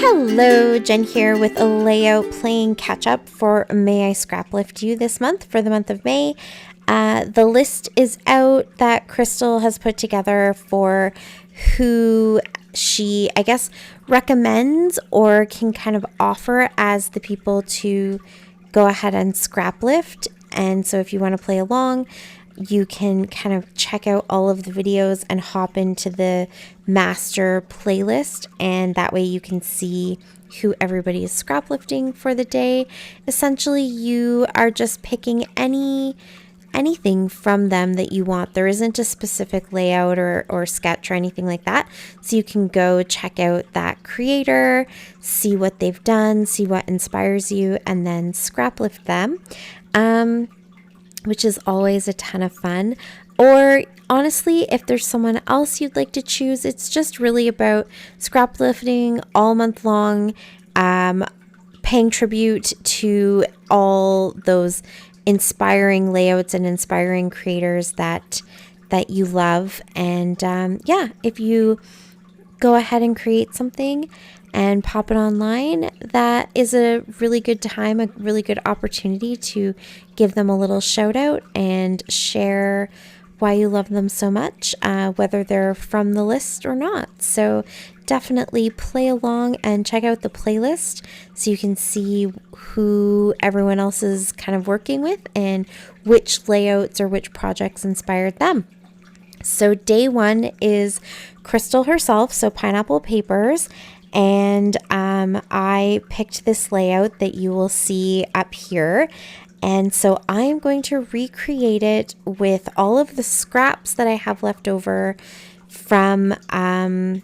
Hello, Jen here with a layout playing catch up for May I Scraplift You this month for the month of May. The list is out that Crystal has put together for who she, I guess, recommends or can kind of offer as the people to go ahead and scraplift. And so if you want to play along, you can kind of check out all of the videos and hop into the master playlist, and that way you can see who everybody is scraplifting for the day. Essentially, you are just picking anything from them that you want. There isn't a specific layout or sketch or anything like that. So you can go check out that creator, see what they've done, see what inspires you, and then scraplift them. Which is always a ton of fun. Or honestly, if there's someone else you'd like to choose, it's just really about scraplifting all month long, paying tribute to all those inspiring layouts and inspiring creators that you love. And yeah, if you go ahead and create something and pop it online, that is a really good time, a really good opportunity to give them a little shout out and share why you love them so much, whether they're from the list or not. So definitely play along and check out the playlist so you can see who everyone else is kind of working with and which layouts or which projects inspired them. So day one is Crystal herself, so Pineapple Papers. And I picked this layout that you will see up here. And so I'm going to recreate it with all of the scraps that I have left over from a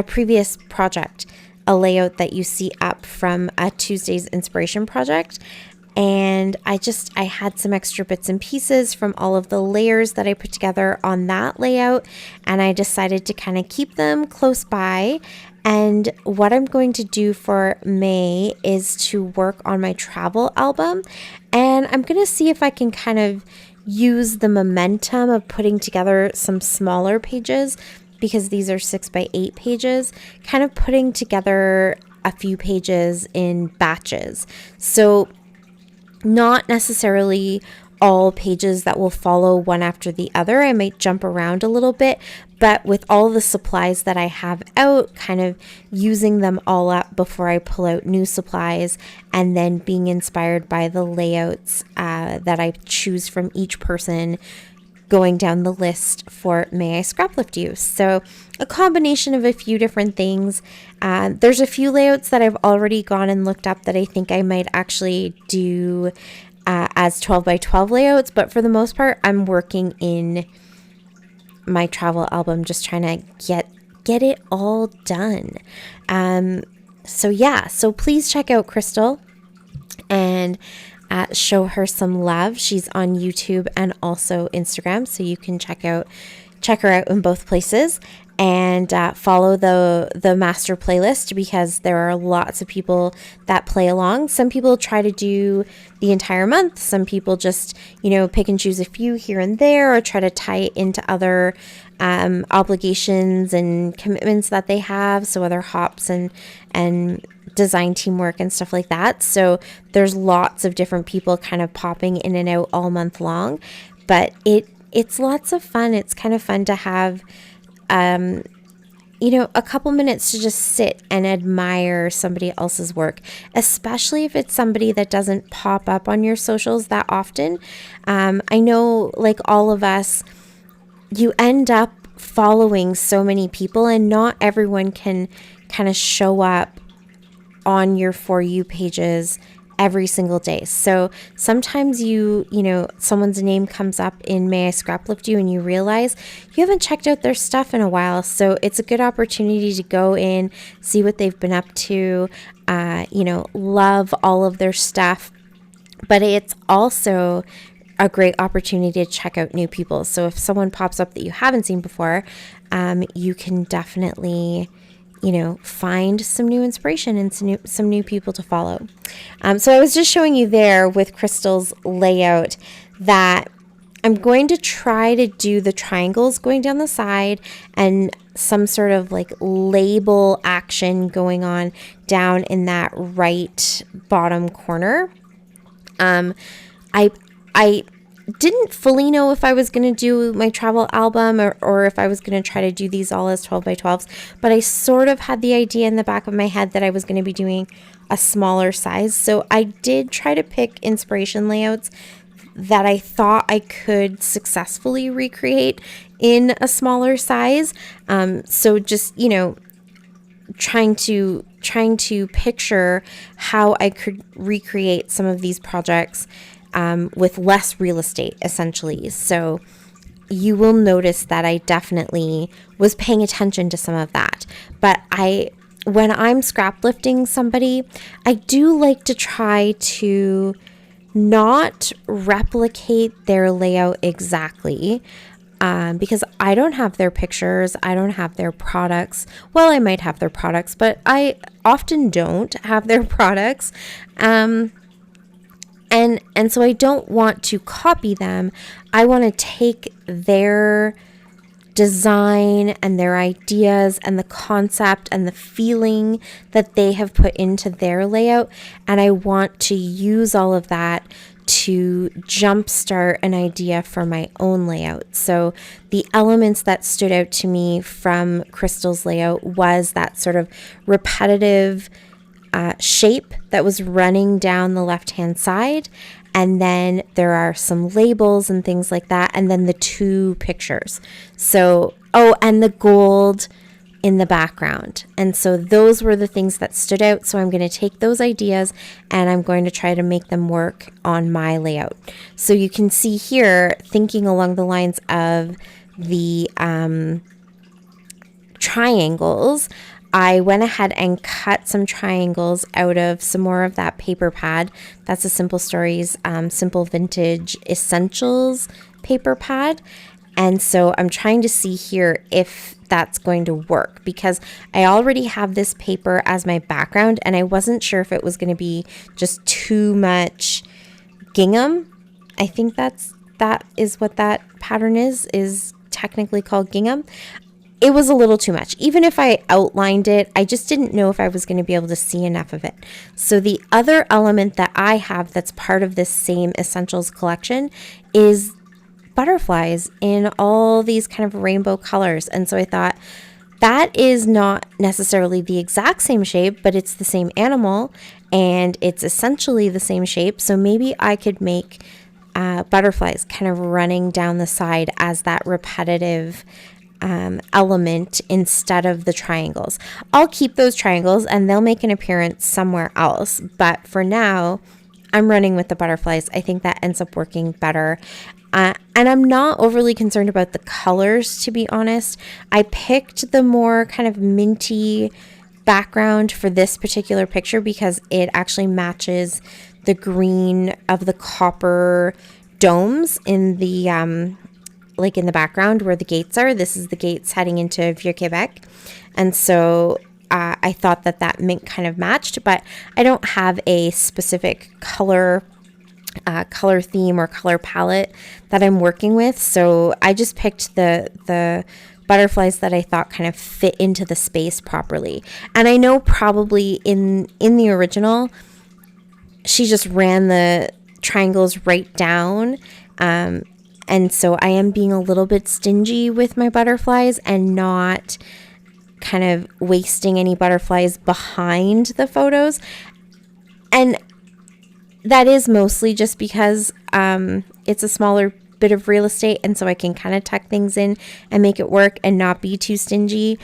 previous project, a layout that you see up from a Tuesday's inspiration project. And I had some extra bits and pieces from all of the layers that I put together on that layout, and I decided to kind of keep them close by. And what I'm going to do for May is to work on my travel album, and I'm going to see if I can kind of use the momentum of putting together some smaller pages, because these are 6x8 pages, kind of putting together a few pages in batches. So not necessarily all pages that will follow one after the other. I might jump around a little bit, but with all the supplies that I have out, kind of using them all up before I pull out new supplies, and then being inspired by the layouts that I choose from each person going down the list for May I Scraplift You. So a combination of a few different things. There's a few layouts that I've already gone and looked up that I think I might actually do as 12x12 layouts, but for the most part, I'm working in my travel album, just trying to get it all done. So yeah, so please check out Crystal and show her some love. She's on YouTube and also Instagram, so you can check her out in both places. And follow the master playlist, because there are lots of people that play along. Some people try to do the entire month. Some people just, pick and choose a few here and there, or try to tie it into other obligations and commitments that they have. So other hops and design teamwork and stuff like that. So there's lots of different people kind of popping in and out all month long. But it's lots of fun. It's kind of fun to have a couple minutes to just sit and admire somebody else's work, especially if it's somebody that doesn't pop up on your socials that often. I know, like all of us, you end up following so many people, and not everyone can kind of show up on your For You pages every single day. So sometimes someone's name comes up in May I Scraplift You, and you realize you haven't checked out their stuff in a while. So it's a good opportunity to go in, see what they've been up to, love all of their stuff. But it's also a great opportunity to check out new people. So if someone pops up that you haven't seen before, you can definitely find some new inspiration and some new people to follow. So I was just showing you there with Crystal's layout that I'm going to try to do the triangles going down the side and some sort of like label action going on down in that right bottom corner. I didn't fully know if I was going to do my travel album or if I was going to try to do these all as 12 by 12s, but I sort of had the idea in the back of my head that I was going to be doing a smaller size. So I did try to pick inspiration layouts that I thought I could successfully recreate in a smaller size. So just, trying to picture how I could recreate some of these projects with less real estate, essentially. So you will notice that I definitely was paying attention to some of that. But when I'm scrap lifting somebody, I do like to try to not replicate their layout exactly. Because I don't have their pictures, I don't have their products. Well, I might have their products, but I often don't have their products. And so I don't want to copy them. I want to take their design and their ideas and the concept and the feeling that they have put into their layout, and I want to use all of that to jumpstart an idea for my own layout. So the elements that stood out to me from Crystal's layout was that sort of repetitive shape that was running down the left-hand side. And then there are some labels and things like that. And then the two pictures. So, and the gold in the background. And so those were the things that stood out. So I'm going to take those ideas and I'm going to try to make them work on my layout. So you can see here, thinking along the lines of the triangles, I went ahead and cut some triangles out of some more of that paper pad. That's a Simple Stories Simple Vintage Essentials paper pad. And so I'm trying to see here if that's going to work, because I already have this paper as my background and I wasn't sure if it was going to be just too much gingham. I think that is what that pattern is technically called gingham. It was a little too much. Even if I outlined it, I just didn't know if I was going to be able to see enough of it. So the other element that I have that's part of this same essentials collection is butterflies in all these kind of rainbow colors. And so I thought that is not necessarily the exact same shape, but it's the same animal and it's essentially the same shape. So maybe I could make butterflies kind of running down the side as that repetitive element instead of the triangles. I'll keep those triangles and they'll make an appearance somewhere else. But for now, I'm running with the butterflies. I think that ends up working better. And I'm not overly concerned about the colors, to be honest. I picked the more kind of minty background for this particular picture because it actually matches the green of the copper domes in the in the background where the gates are. This is the gates heading into Vieux-Québec. And so I thought that mint kind of matched, but I don't have a specific color theme or color palette that I'm working with. So I just picked the butterflies that I thought kind of fit into the space properly. And I know probably in the original, she just ran the triangles right down. And so I am being a little bit stingy with my butterflies and not kind of wasting any butterflies behind the photos. And that is mostly just because it's a smaller bit of real estate, and so I can kind of tuck things in and make it work and not be too stingy.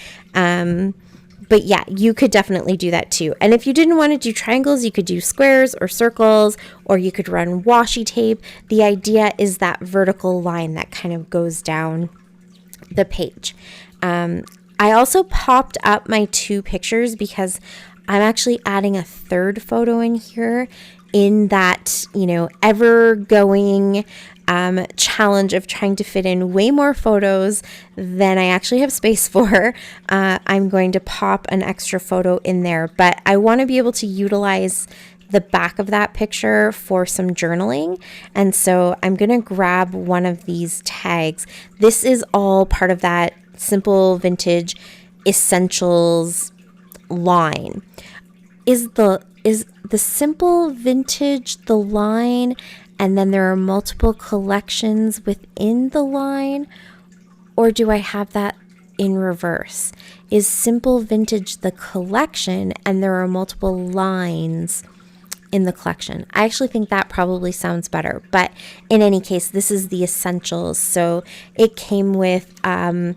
But yeah, you could definitely do that too. And if you didn't want to do triangles, you could do squares or circles, or you could run washi tape. The idea is that vertical line that kind of goes down the page. I also popped up my two pictures because I'm actually adding a third photo in here in that, ever going challenge of trying to fit in way more photos than I actually have space for. I'm going to pop an extra photo in there, but I want to be able to utilize the back of that picture for some journaling. And so I'm going to grab one of these tags. This is all part of that Simple Vintage Essentials line. Is the Simple Vintage the line, and then there are multiple collections within the line? Or do I have that in reverse? Is Simple Vintage the collection and there are multiple lines in the collection? I actually think that probably sounds better. But in any case, this is the essentials. So it came with a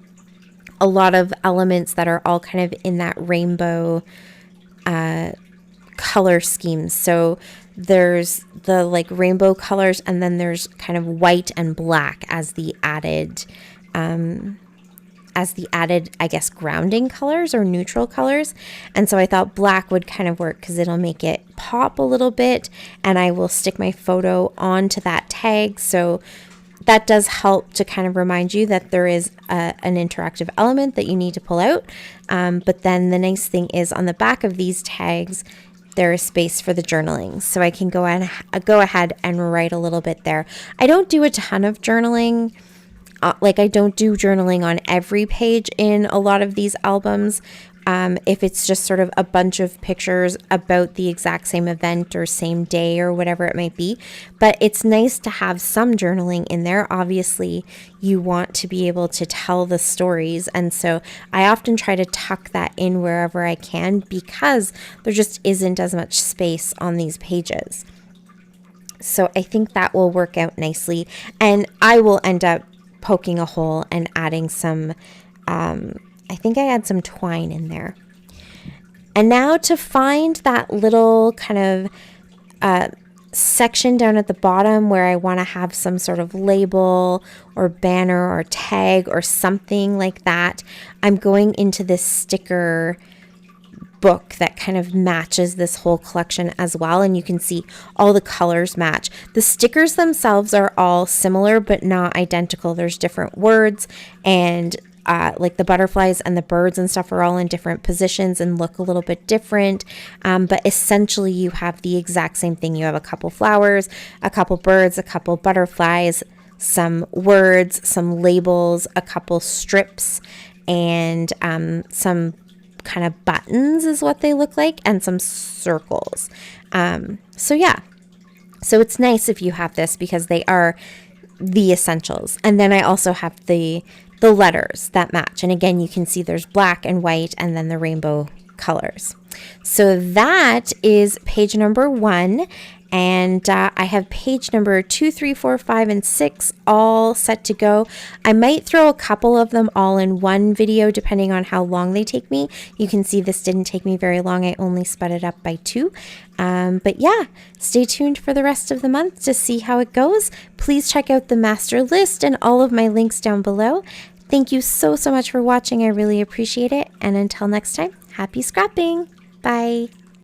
lot of elements that are all kind of in that rainbow color schemes. So there's the like rainbow colors, and then there's kind of white and black as the added I guess, grounding colors or neutral colors. And so I thought black would kind of work because it'll make it pop a little bit, and I will stick my photo onto that tag. So that does help to kind of remind you that there is an interactive element that you need to pull out. But then the nice thing is on the back of these tags, there is space for the journaling. So I can go ahead and write a little bit there. I don't do a ton of journaling. Like I don't do journaling on every page in a lot of these albums. If it's just sort of a bunch of pictures about the exact same event or same day or whatever it might be. But it's nice to have some journaling in there. Obviously, you want to be able to tell the stories. And so I often try to tuck that in wherever I can because there just isn't as much space on these pages. So I think that will work out nicely. And I will end up poking a hole and adding some, I think I had some twine in there. And now to find that little kind of section down at the bottom where I want to have some sort of label or banner or tag or something like that, I'm going into this sticker book that kind of matches this whole collection as well, and you can see all the colors match. The stickers themselves are all similar but not identical. There's different words, and like the butterflies and the birds and stuff are all in different positions and look a little bit different, but essentially you have the exact same thing. You have a couple flowers, a couple birds, a couple butterflies, some words, some labels, a couple strips, and some kind of buttons is what they look like, and some circles. So yeah, so it's nice if you have this because they are the essentials. And then I also have the letters that match, and again you can see there's black and white and then the rainbow colors. So that is page number 1. And I have page number 2, 3, 4, 5, and 6 all set to go. I might throw a couple of them all in one video depending on how long they take me. You can see this didn't take me very long. I only sped it up by 2. But yeah, stay tuned for the rest of the month to see how it goes. Please check out the master list and all of my links down below. Thank you so much for watching. I really appreciate it. And until next time, happy scrapping. Bye.